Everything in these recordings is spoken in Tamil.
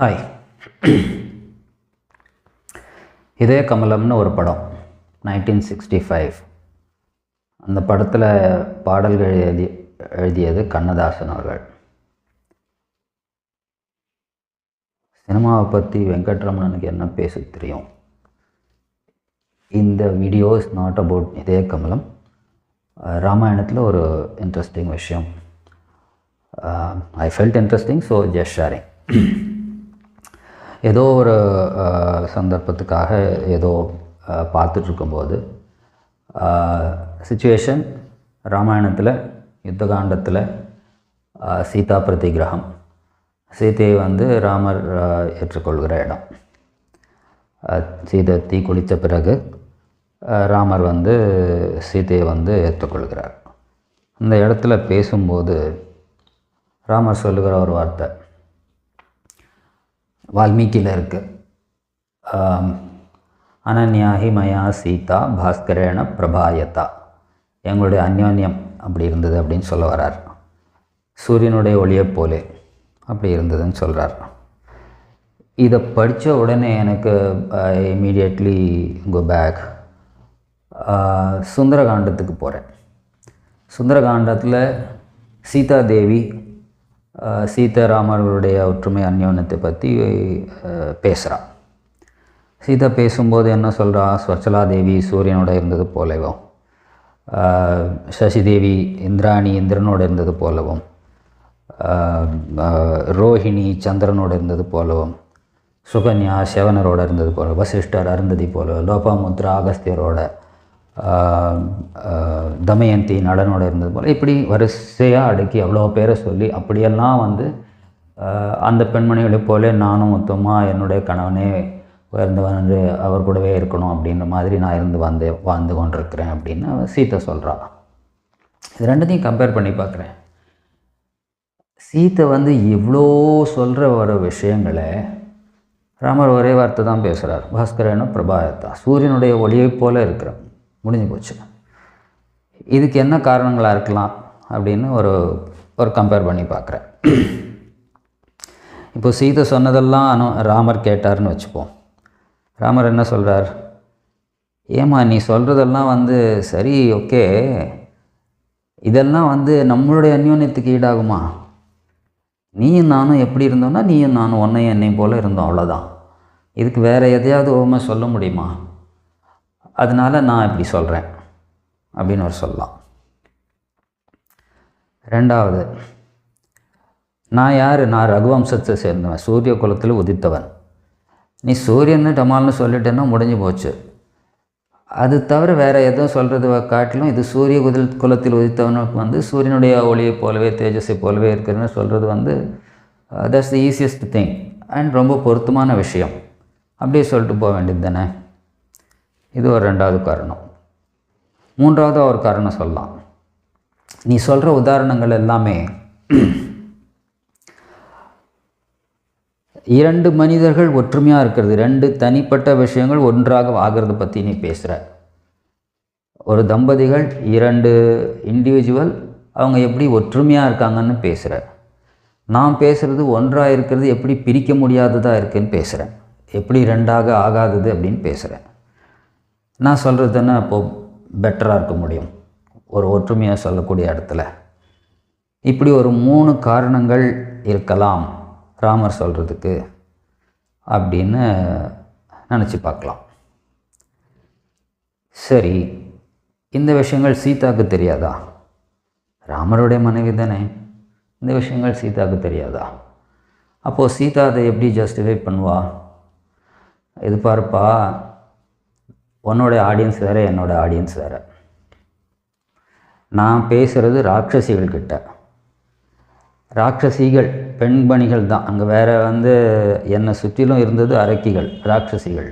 ஹாய். இதே கமலம்னு ஒரு படம் 1965. அந்த படத்தில் பாடல்கள் எழுதியது கண்ணதாசன் அவர்கள். சினிமாவை பற்றி வெங்கட்ரமணனுக்கு என்ன பேச தெரியும்? இந்த வீடியோ இஸ் நாட் அபவுட் இதே கமலம். ராமாயணத்தில் ஒரு இன்ட்ரெஸ்டிங் விஷயம். I felt interesting, so just sharing. ஏதோ ஒரு சந்தர்ப்பத்துக்காக ஏதோ பார்த்துட்ருக்கும்போது சிச்சுவேஷன் ராமாயணத்தில் யுத்தகாண்டத்தில் சீதா பிரதிகிரகம், சீதையை ராமர் ஏற்றுக்கொள்கிற இடம். சீதை தீ குளித்த பிறகு ராமர் சீதையை ஏற்றுக்கொள்கிறார். அந்த இடத்துல பேசும்போது ராமர் சொல்லுகிற ஒரு வார்த்தை வால்மீகியில் இருக்குது. அனன்யாஹி மயா சீதா பாஸ்கரேண பிரபாயத்தா. எங்களுடைய அந்யோன்யம் அப்படி இருந்தது அப்படின்னு சொல்ல வர்றார். சூரியனுடைய ஒளியை போலே அப்படி இருந்ததுன்னு சொல்கிறார். இதை படித்த உடனே எனக்கு இமீடியட்லி கோ பேக் சுந்தரகாண்டத்துக்கு போகிறேன். சுந்தரகாண்டத்தில் சீதா தேவி சீதாராமர்களுடைய ஒற்றுமை அந்யோன்யத்தை பற்றி பேசுகிறான். சீதா பேசும்போது என்ன சொல்கிறா? ஸ்வச்சலாதேவி சூரியனோட இருந்தது போலவும், சசிதேவி இந்திராணி இந்திரனோடு இருந்தது போலவும், ரோஹிணி சந்திரனோடு இருந்தது போலவும், சுகன்யா சிவனரோடு இருந்தது போல, வசிஷ்டர் அருந்ததி போல, லோபாமுத்ரா அகஸ்தியரோட, தமயந்தி நடனோடு இருந்தது போல், இப்படி வரிசையாக அடுக்கி அவ்வளோ பேரை சொல்லி அப்படியெல்லாம் அந்த பெண்மணிகளை போல நானும் மொத்தமாக என்னுடைய கணவனே உயர்ந்தவன் என்று அவர் கூடவே இருக்கணும் அப்படின்ற மாதிரி நான் வாழ்ந்து கொண்டிருக்கிறேன் அப்படின்னு சீத்தை சொல்கிறா. இது ரெண்டுத்தையும் கம்பேர் பண்ணி பார்க்குறேன். சீத்தை இவ்வளோ சொல்கிற ஒரு விஷயங்களை ராமர் ஒரே வார்த்தை தான் பேசுகிறார். பாஸ்கரேன பிரபாயத்தா, சூரியனுடைய ஒளியை போல் இருக்கிறோம், முடிஞ்சு போச்சு. இதுக்கு என்ன காரணங்களாக இருக்கலாம் அப்படின்னு ஒரு கம்பேர் பண்ணி பார்க்குறேன். இப்போ சீதை சொன்னதெல்லாம் ராமர் கேட்டார்னு வச்சுப்போம். ராமர் என்ன சொல்கிறார்? ஏம்மா நீ சொல்கிறதெல்லாம் சரி, ஓகே, இதெல்லாம் நம்மளுடைய அந்யோன்யத்துக்கு ஈடாகுமா? நீயும் நானும் எப்படி இருந்தோம்னா நீயும் நானும் ஒன்றையும் என்னையும் போல் இருந்தோம், அவ்வளோதான். இதுக்கு வேறு எதையாவது ஓமை சொல்ல முடியுமா? அதனால் நான் இப்படி சொல்கிறேன் அப்படின்னு ஒரு சொல்லலாம். ரெண்டாவது, நான் யார்? நான் ரகுவம்சத்தை சேர்ந்தவன், சூரிய குலத்தில் உதித்தவன். நீ சூரியன்னு டமால்னு சொல்லிட்டேன்னா முடிஞ்சு போச்சு. அது தவிர வேறு எதுவும் சொல்கிறது காட்டிலும் இது சூரிய குலத்தில் உதித்தவனுக்கு சூரியனுடைய ஒளியை போலவே தேஜஸை போலவே இருக்கிறன்னு சொல்கிறது that's the easiest thing and ரொம்ப பொருத்தமான விஷயம். அப்படியே சொல்லிட்டு போக வேண்டியது தானே. இது ஒரு ரெண்டாவது காரணம். மூன்றாவது ஒரு காரணம் சொல்லலாம். நீ சொல்கிற உதாரணங்கள் எல்லாமே இரண்டு மனிதர்கள் ஒற்றுமையாக இருக்கிறது, ரெண்டு தனிப்பட்ட விஷயங்கள் ஒன்றாக ஆகிறது பற்றி நீ பேசுகிற. ஒரு தம்பதிகள், இரண்டு இண்டிவிஜுவல், அவங்க எப்படி ஒற்றுமையாக இருக்காங்கன்னு பேசுகிற. நான் பேசுகிறது ஒன்றாக இருக்கிறது எப்படி பிரிக்க முடியாததாக இருக்குதுன்னு பேசுகிறேன், எப்படி ரெண்டாக ஆகாதது அப்படின்னு பேசுகிறேன். நான் சொல்கிறது தானே அப்போது பெட்டராக இருக்க முடியும் ஒரு ஒற்றுமையாக சொல்லக்கூடிய இடத்துல. இப்படி ஒரு 3 காரணங்கள் இருக்கலாம் ராமர் சொல்கிறதுக்கு அப்படின்னு நினச்சி பார்க்கலாம். சரி, இந்த விஷயங்கள் சீதாவுக்கு தெரியாதா? ராமருடைய மனைவி தானே. இந்த விஷயங்கள் சீதாவுக்கு தெரியாதா? அப்போது சீதா அதை எப்படி ஜஸ்டிஃபை பண்ணுவா? இது பாருப்பா, உன்னோடைய ஆடியன்ஸ் வேறு, என்னோடய ஆடியன்ஸ் வேறு. நான் பேசுகிறது ராட்சசிகள்கிட்ட. ராட்சசிகள் பெண்மணிகள் தான் அங்கே. வேறு என்னை சுற்றிலும் இருந்தது அரக்கிகள், ராட்சசிகள்.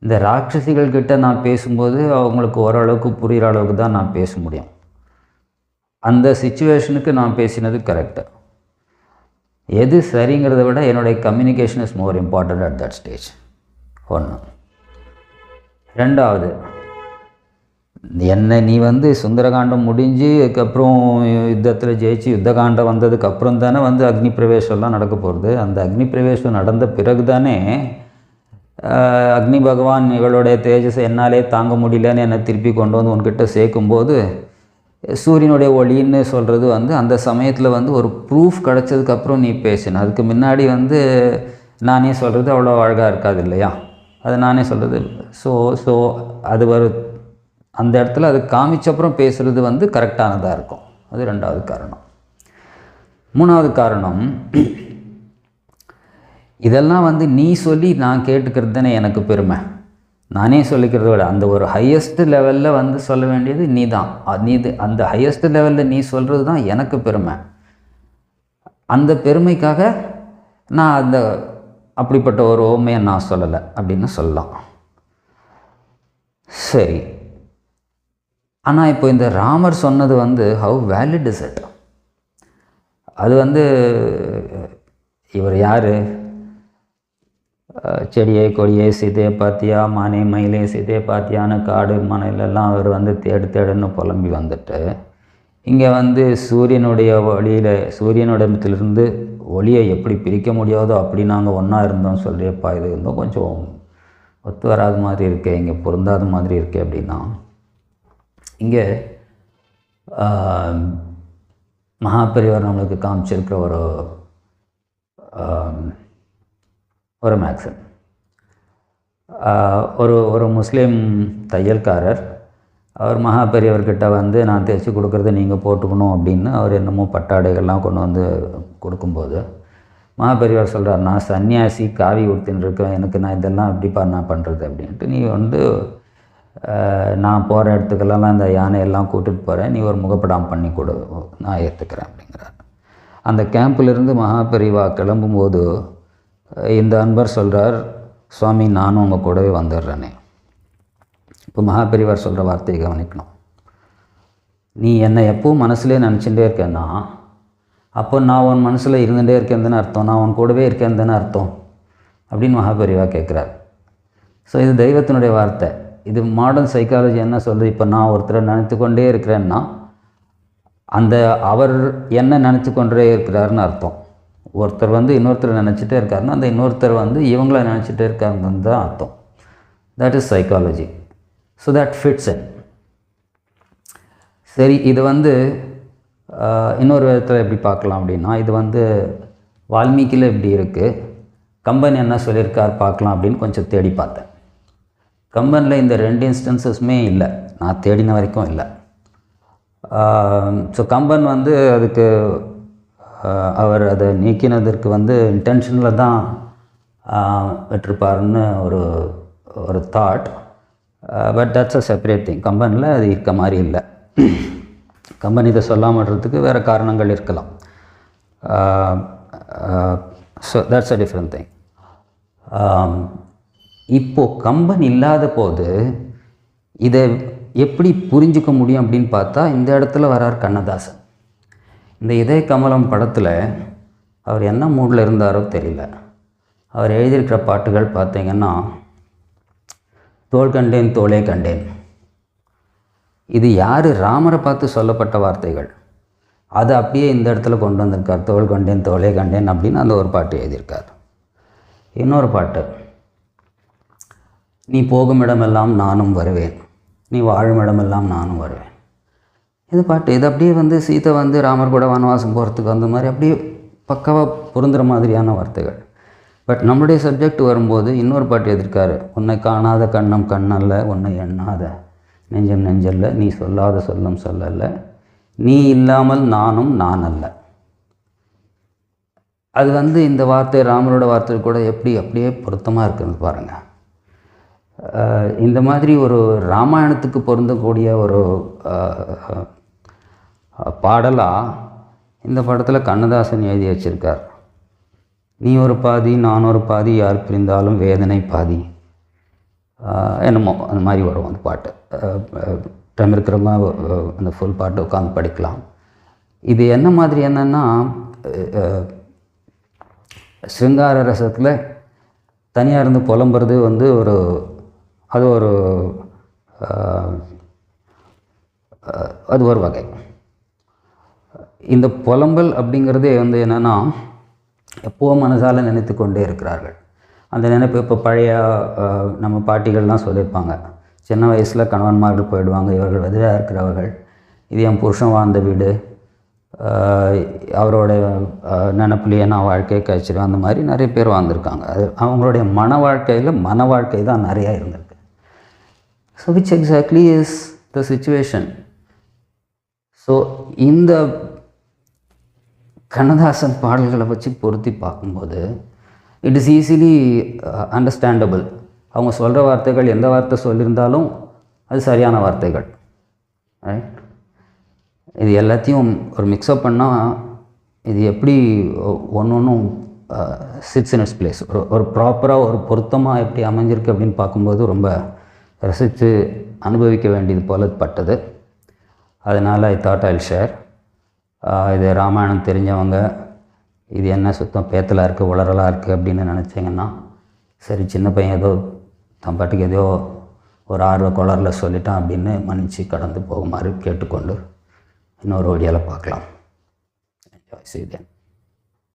இந்த ராட்சசிகள்கிட்ட நான் பேசும்போது அவங்களுக்கு ஓரளவுக்கு புரிகிற அளவுக்கு தான் நான் பேச முடியும். அந்த சிச்சுவேஷனுக்கு நான் பேசினது கரெக்டு. எது சரிங்கிறத விட என்னுடைய communication is more important at that stage. ஒன்று. ரெண்டாவது, என்ன நீ வந்து சுந்தரகாண்டம் முடிஞ்சு அதுக்கப்புறம் யுத்தத்தில் ஜெயிச்சு யுத்தகாண்டம் வந்ததுக்கப்புறம் தானே வந்து அக்னி பிரவேசம்லாம் நடக்க போகிறது. அந்த அக்னி பிரவேசம் நடந்த பிறகு தானே அக்னி பகவான் இவளுடைய தேஜஸை என்னாலே தாங்க முடியலன்னு என்னை திருப்பி கொண்டு வந்து உன்கிட்ட சேர்க்கும்போது சூரியனுடைய ஒளின்னு சொல்கிறது வந்து அந்த சமயத்தில் வந்து ஒரு ப்ரூஃப் கிடச்சதுக்கப்புறம் நீ பேசின. அதுக்கு முன்னாடி வந்து நானே சொல்கிறது அவ்வளோ அழகாக இருக்காது இல்லையா? அது நானே சொல்கிறது. ஸோ அது ஒரு அந்த இடத்துல அது காமிச்சப்புறம் பேசுகிறது வந்து கரெக்டானதாக இருக்கும். அது ரெண்டாவது காரணம். மூணாவது காரணம், இதெல்லாம் வந்து நீ சொல்லி நான் கேட்டுக்கிறது தானே எனக்கு பெருமை. நானே சொல்லிக்கிறத விட அந்த ஒரு ஹையஸ்ட் லெவலில் வந்து சொல்ல வேண்டியது நீ தான். அந்த ஹையஸ்ட் லெவலில் நீ சொல்கிறது தான் எனக்கு பெருமை. அந்த பெருமைக்காக நான் அந்த அப்படிப்பட்ட ஒரு ஓமையை நான் சொல்லலை அப்படின்னு சொல்லலாம். சரி, ஆனால் இப்போ இந்த ராமர் சொன்னது வந்து ஹவ் வேலிட் இஸ் இட்? அது வந்து இவர் யார்? செடியை கொடியை சீதையை பாத்தியா, மானே மயிலே சீதையை பாத்தியான்னு காடு மனையிலெல்லாம் அவர் வந்து தேடுன்னு புலம்பி வந்துட்டு இங்கே வந்து சூரியனுடைய ஒளியில் சூரியனிடத்திலிருந்து ஒளியை எப்படி பிரிக்க முடியாதோ அப்படி நாங்கள் ஒன்றா இருந்தோம் சொல்லியப்பா, இது இருந்தோம் கொஞ்சம் ஒத்து வராத மாதிரி இருக்கே, இங்கே பொருந்தாத மாதிரி இருக்கே அப்படின்னா, இங்கே மகாபெரிவர் நம்மளுக்கு காமிச்சிருக்கிற ஒரு மேக்ஸிம். ஒரு முஸ்லீம் தையல்காரர் அவர் மகாபெரியவர்கிட்ட வந்து நான் தைச்சி கொடுக்குறத நீங்கள் போட்டுக்கணும் அப்படின்னு அவர் என்னமோ பட்டாடைகள்லாம் கொண்டு வந்து கொடுக்கும்போது மகாபெரியவர் சொல்கிறார், நான் சன்னியாசி காவி உடுத்தின்னு இருக்கேன், எனக்கு நான் இதெல்லாம் எப்படிப்பா நான் பண்ணுறது அப்படின்ட்டு, நீ வந்து நான் போகிற இடத்துக்கெல்லாம் இந்த யானையெல்லாம் கூட்டிகிட்டு போகிறேன், நீ ஒரு முகப்படாமல் பண்ணி கொடு, நான் ஏற்றுக்கிறேன் அப்படிங்கிறார். அந்த கேம்பிலிருந்து மகாபெரிவா கிளம்பும்போது இந்த அன்பர் சொல்கிறார், சுவாமி நானும் உங்கள் கூடவே வந்துடுறேனே. இப்போ மகாபெரிவார் சொல்கிற வார்த்தையை கவனிக்கணும். நீ என்னை எப்பவும் மனசுலேயே நினச்சிட்டே இருக்கேன்னா அப்போ நான் உன் மனசில் இருந்துகிட்டே இருக்கேன் தானே அர்த்தம், நான் உன் கூடவே இருக்கேன் தானே அர்த்தம் அப்படின்னு மகாபெரிவா கேட்குறார். ஸோ இது தெய்வத்தினுடைய வார்த்தை. இது மாடர்ன் சைக்காலஜி என்ன சொல்லுது, இப்போ நான் ஒருத்தரை நினைத்து கொண்டே இருக்கிறேன்னா அந்த அவர் என்ன நினச்சி கொண்டே இருக்கிறாருன்னு அர்த்தம். ஒருத்தர் வந்து இன்னொருத்தர் நினச்சிட்டே இருக்காருன்னா அந்த இன்னொருத்தர் வந்து இவங்கள நினச்சிட்டே இருக்காருன்னு தான் அர்த்தம். That is psychology. So that fits in. சரி, இது வந்து இன்னொரு விதத்தில் எப்படி பார்க்கலாம் அப்படின்னா, இது வந்து வால்மீகியில் எப்படி இருக்குது, கம்பன் என்ன சொல்லியிருக்கார் பார்க்கலாம் அப்படின்னு கொஞ்சம் தேடி பார்த்தேன். கம்பனில் இந்த 2 இன்ஸ்டன்சஸுமே இல்லை, நான் தேடின வரைக்கும் இல்லை. ஸோ கம்பன் வந்து அதுக்கு அவர் அதை நீக்கினதற்கு வந்து இன்டென்ஷனில் தான் விட்டுருப்பாருன்னு ஒரு thought. But that's a separate thing. கம்பனில் அது இருக்க மாதிரி இல்லை. கம்பன் இதை சொல்லாமன்றதுக்கு வேறு காரணங்கள் இருக்கலாம். So that's a different thing. இப்போது கம்பன் இல்லாத போது இதை எப்படி புரிஞ்சிக்க முடியும் அப்படின்னு பார்த்தா இந்த இடத்துல வரார் கண்ணதாசன். இந்த இதய கமலம் படத்தில் அவர் என்ன மூடில் இருந்தாரோ தெரியல, அவர் எழுதியிருக்கிற பாட்டுகள் பார்த்திங்கன்னா தோள் கண்டேன் தோளே கண்டேன், இது யார் ராமரை பார்த்து சொல்லப்பட்ட வார்த்தைகள், அதை அப்படியே இந்த இடத்துல கொண்டு வந்திருக்கார். தோள் கண்டேன் தோளே கண்டேன் அப்படின்னு அந்த ஒரு பாட்டு எழுதியிருக்கார். இன்னொரு பாட்டு, நீ போகும் இடமெல்லாம் நானும் வருவேன், நீ வாழும் இடமெல்லாம் நானும் வருவேன். இது பாட்டு இது அப்படியே வந்து சீதை வந்து ராமர் கூட வனவாசம் போகிறதுக்கு அந்த மாதிரி அப்படியே பக்காவாக பொருந்துகிற மாதிரியான வார்த்தைகள். பட் நம்முடைய சப்ஜெக்ட் வரும்போது இன்னொரு பாட்டு எழுதியிருக்காரு, உன்னை காணாத கண்ணம் கண்ணல்ல, உன்னை எண்ணாத நெஞ்சம் நெஞ்சல்ல, நீ சொல்லாத சொல்லும் சொல்லல்ல, நீ இல்லாமல் நானும் நான் அல்ல. அது வந்து இந்த வார்த்தை ராமரோட வார்த்தை கூட எப்படி அப்படியே பொருத்தமாக இருக்குன்னு பாருங்கள். இந்த மாதிரி ஒரு ராமாயணத்துக்கு பொருந்தக்கூடிய ஒரு பாடலாக இந்த படத்தில் கண்ணதாசன் எழுதி வச்சிருக்கார். நீ ஒரு பாதி நான் ஒரு பாதி, யார் பிரிந்தாலும் வேதனை பாதி, என்னமோ அந்த மாதிரி வரும் அந்த பாட்டு. டைம் இருக்கிறவங்க அந்த ஃபுல் பாட்டு உட்காந்து படிக்கலாம். இது என்ன மாதிரி என்னென்னா, ஸ்ருங்கார ரசத்தில் தனியாக இருந்து புலம்புறது வந்து அது ஒரு அது ஒரு வகை. இந்த புலம்பல் அப்படிங்கிறதே வந்து என்னென்னா, எப்போவும் மனசால் நினைத்து கொண்டே இருக்கிறார்கள். அந்த நினைப்பு இப்போ பழைய நம்ம பாட்டிகள்லாம் சொல்லியிருப்பாங்க, சின்ன வயசில் கணவன்மார்கள் போயிடுவாங்க, இவர்கள் விதவையாக இருக்கிறவர்கள், இது என் புருஷன் வாழ்ந்த வீடு, அவரோட நினப்புலையே நான் வாழ்க்கையை கழிச்சிடுவேன். அந்த மாதிரி நிறைய பேர் வாழ்ந்துருக்காங்க. அது அவங்களுடைய மன வாழ்க்கை தான் நிறையா இருந்திருக்கு. So which exactly is the situation. So இந்த கண்ணதாசன் பாடல்களை வச்சு பொருத்தி பார்க்கும்போது இட் இஸ் ஈஸிலி அண்டர்ஸ்டாண்டபிள். அவங்க சொல்கிற வார்த்தைகள் எந்த வார்த்தை சொல்லியிருந்தாலும் அது சரியான வார்த்தைகள், ரைட்? இது எல்லாத்தையும் ஒரு மிக்ஸ்அப் பண்ணால் இது எப்படி ஒன்றும் சிட்ஸ் இன் இட்ஸ் பிளேஸ், ஒரு ப்ராப்பராக ஒரு பொருத்தமாக எப்படி அமைஞ்சிருக்கு அப்படின்னு பார்க்கும்போது ரொம்ப ரசித்து அனுபவிக்க வேண்டியது போல பட்டது. அதனால் ஐ தாட் ஐல் ஷேர். இது ராமாயணம் தெரிஞ்சவங்க, இது என்ன சுத்தம் பேத்தலாக இருக்குது, உளறலாக இருக்குது அப்படின்னு நினச்சிங்கன்னா, சரி சின்ன பையன் ஏதோ தன் பாட்டுக்கு ஏதோ ஒரு ஆர்வ குளரில் சொல்லிட்டான் அப்படின்னு மன்னிச்சு கடந்து போகுமாறு கேட்டுக்கொண்டு இன்னொரு வழியால் பார்க்கலாம். என்ஜாய் செய்தேன்.